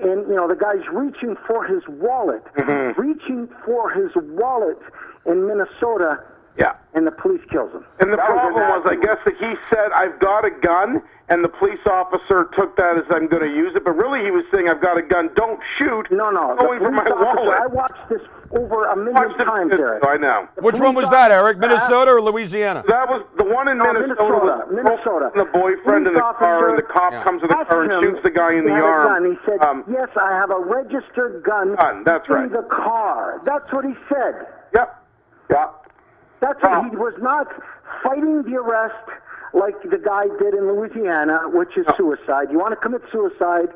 and the guy's reaching for his wallet, in Minnesota. Yeah. And the police kills him. And the problem was, I guess, that he said, "I've got a gun," and the police officer took that as, "I'm going to use it." But really, he was saying, "I've got a gun. Don't shoot." No. Going for my wallet. I watched this over a million times, Eric. I know. Which one was that, Eric? Minnesota or Louisiana? That was the one in Minnesota. Minnesota. The boyfriend in the car, and the cop comes to the car and shoots the guy in the arm. He said, "Yes, I have a registered gun That's right. in the car." That's what he said. Yep. That's what he was not fighting the arrest like the guy did in Louisiana, which is suicide. You want to commit suicide,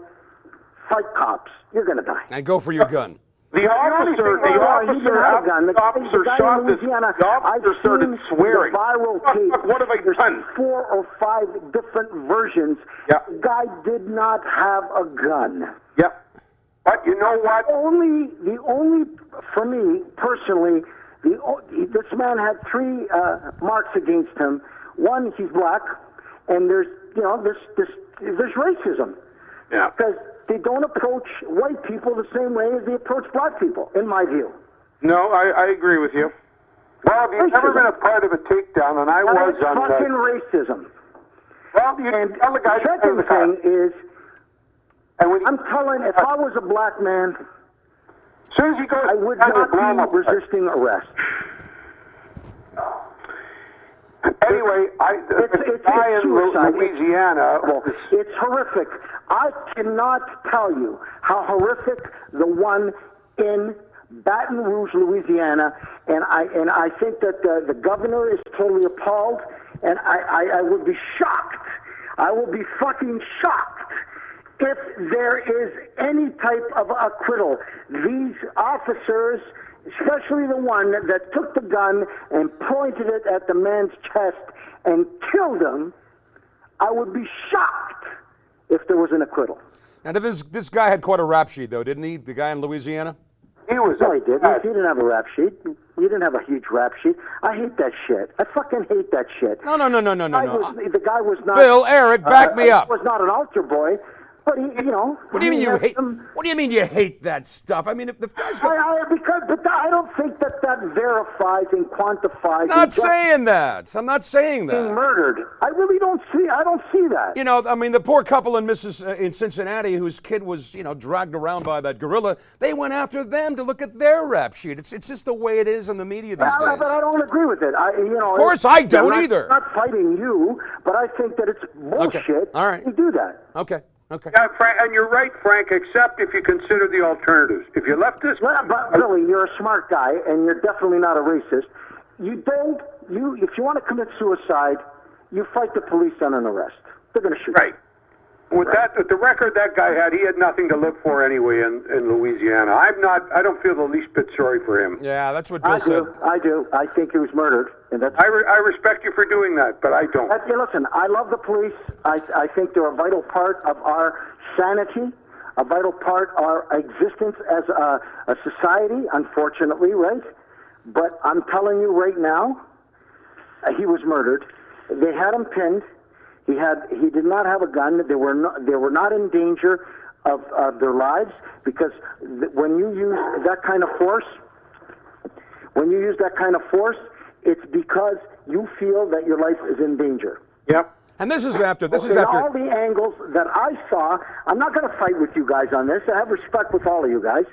fight cops. You're going to die. And go for your gun. The officer shot this. The officer started swearing. Viral tape. What have I done? 4 or 5 different versions. Yep. The guy did not have a gun. Yep. But you know what? The only, for me personally, this man had 3 marks against him. One, he's black, and there's racism. Yeah. Because they don't approach white people the same way as they approach black people, in my view. No, I agree with you. Well, you've never been a part of a takedown, and I was on that. Fucking racism. Well, and the second thing is, I'm telling, if I was a black man, as soon as he goes, I would not be resisting arrest. Anyway, it's guy in suicide. Louisiana. It's horrific. I cannot tell you how horrific the one in Baton Rouge, Louisiana, and I think that the governor is totally appalled, and I would be shocked. I will be fucking shocked if there is any type of acquittal. These officers, especially the one that took the gun and pointed it at the man's chest and killed him, I would be shocked if there was an acquittal. Now, this guy had quite a rap sheet, though, didn't he? The guy in Louisiana? He was. No, he didn't. He didn't have a rap sheet. He didn't have a huge rap sheet. I hate that shit. I fucking hate that shit. No. The guy was not. Bill, Eric, back me up. He was not an altar boy. But he, What do you mean you hate? What do you mean you hate that stuff? I mean, if the guy's got... But I don't think that verifies and quantifies. I'm not saying that. I'm not saying that. Being murdered. I really don't see. I don't see that. I mean, the poor couple in Cincinnati whose kid was, dragged around by that gorilla. They went after them to look at their rap sheet. It's just the way it is in the media these days. But I don't agree with it. Of course, I don't either. I'm not fighting you, but I think that it's bullshit. Okay. All right. To do that. Okay. Yeah, Frank, and you're right, Frank, except if you consider the alternatives. If you left this... Well, but Billy, you're a smart guy, and you're definitely not a racist. If you want to commit suicide, you fight the police on an arrest. They're going to shoot you. Right. With the record that guy had, he had nothing to live for anyway in Louisiana. I don't feel the least bit sorry for him. Yeah, that's what Bill said. I do. I think he was murdered. And I respect you for doing that, but I don't. Listen, I love the police. I think they're a vital part of our sanity, a vital part of our existence as a society, unfortunately, right? But I'm telling you right now, he was murdered. They had him pinned. He did not have a gun. They were not in danger of their lives, because when you use that kind of force, it's because you feel that your life is in danger. Yep. And this is after. All the angles that I saw. I'm not going to fight with you guys on this. I have respect with all of you guys.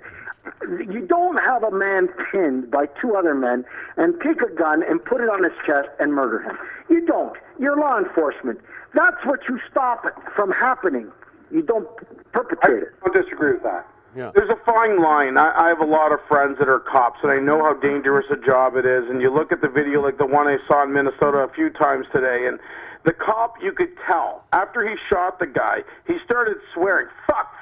You don't have a man pinned by 2 other men and take a gun and put it on his chest and murder him. You don't. You're law enforcement. That's what you stop from happening. You don't perpetrate it. I don't disagree with that. Yeah. There's a fine line. I have a lot of friends that are cops, and I know how dangerous a job it is. And you look at the video, like the one I saw in Minnesota a few times today, and the cop, you could tell, after he shot the guy, he started swearing, fuck,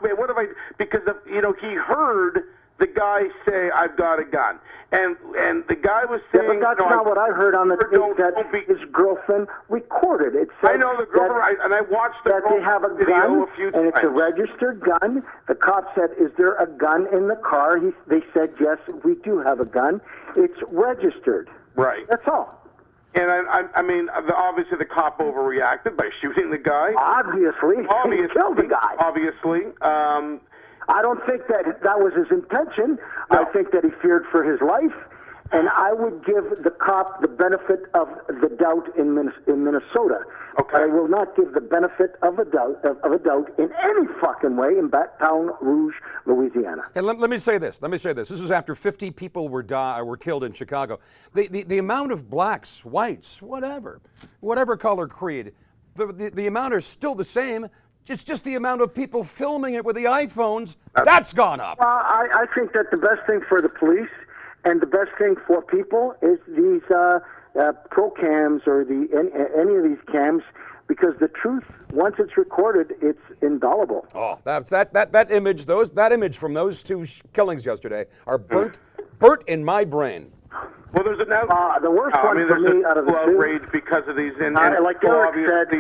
man, what have I... Because, he heard the guy say, I've got a gun. And the guy was saying... Yeah, but that's not what I heard on the tape that his girlfriend recorded. It said I know the girlfriend, and I watched the they have a video gun, a few and times. it's a registered gun. The cop said, is there a gun in the car? They said, yes, we do have a gun. It's registered. Right. That's all. And I mean, obviously the cop overreacted by shooting the guy. Obviously, he killed the guy. Obviously. I don't think that was his intention. No. I think that he feared for his life, and I would give the cop the benefit of the doubt in Minnesota. Okay. But I will not give the benefit of a doubt in any fucking way in Baton Rouge, Louisiana. And let me say this. This is after 50 people were killed in Chicago. The amount of blacks, whites, whatever color creed, the amount are still the same. It's just the amount of people filming it with the iPhones that's gone up. Well, I think that the best thing for the police and the best thing for people is these pro cams or any of these cams, because the truth, once it's recorded, it's indelible. Oh, that image from those two killings yesterday are burnt in my brain. Well, there's the worst one for me out of the two. Outrage because of these. Like Eric said,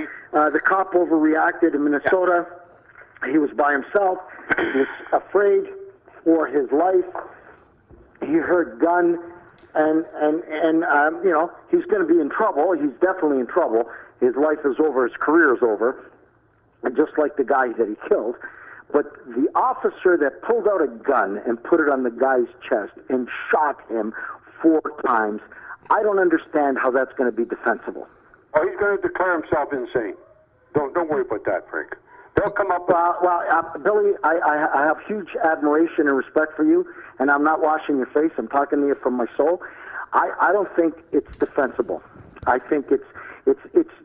the cop overreacted in Minnesota. He was by himself. He was afraid for his life. He heard gun, and you know, he's going to be in trouble. He's definitely in trouble. His life is over. His career is over, and just like the guy that he killed. But the officer that pulled out a gun and put it on the guy's chest and shot him 4 times, I don't understand how that's going to be defensible. Oh, he's going to declare himself insane. Don't worry about that, Frank. They'll come up. Billy, I have huge admiration and respect for you, and I'm not washing your face. I'm talking to you from my soul. I don't think it's defensible. I think it's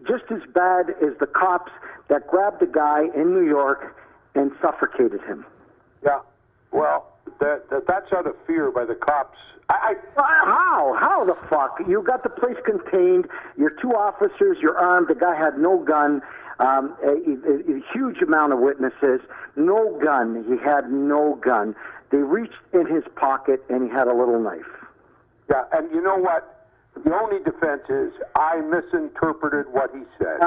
just as bad as the cops that grabbed a guy in New York and suffocated him. Yeah. Well, that's out of fear by the cops. How the fuck? You got the place contained. You're 2 officers. You're armed. The guy had no gun. A huge amount of witnesses. No gun. He had no gun. They reached in his pocket, and he had a little knife. Yeah, and you know what? The only defense is I misinterpreted what he said.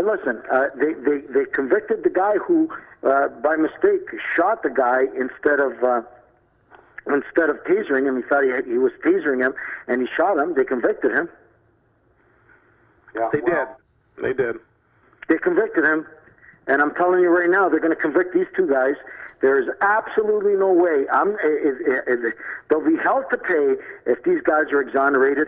Listen, they convicted the guy who, by mistake, shot the guy instead of tasering him. He thought he was tasering him, and he shot him. They convicted him. Yeah, They did. They convicted him, and I'm telling you right now, they're going to convict these 2 guys. There is absolutely no way. They'll be held to pay if these guys are exonerated.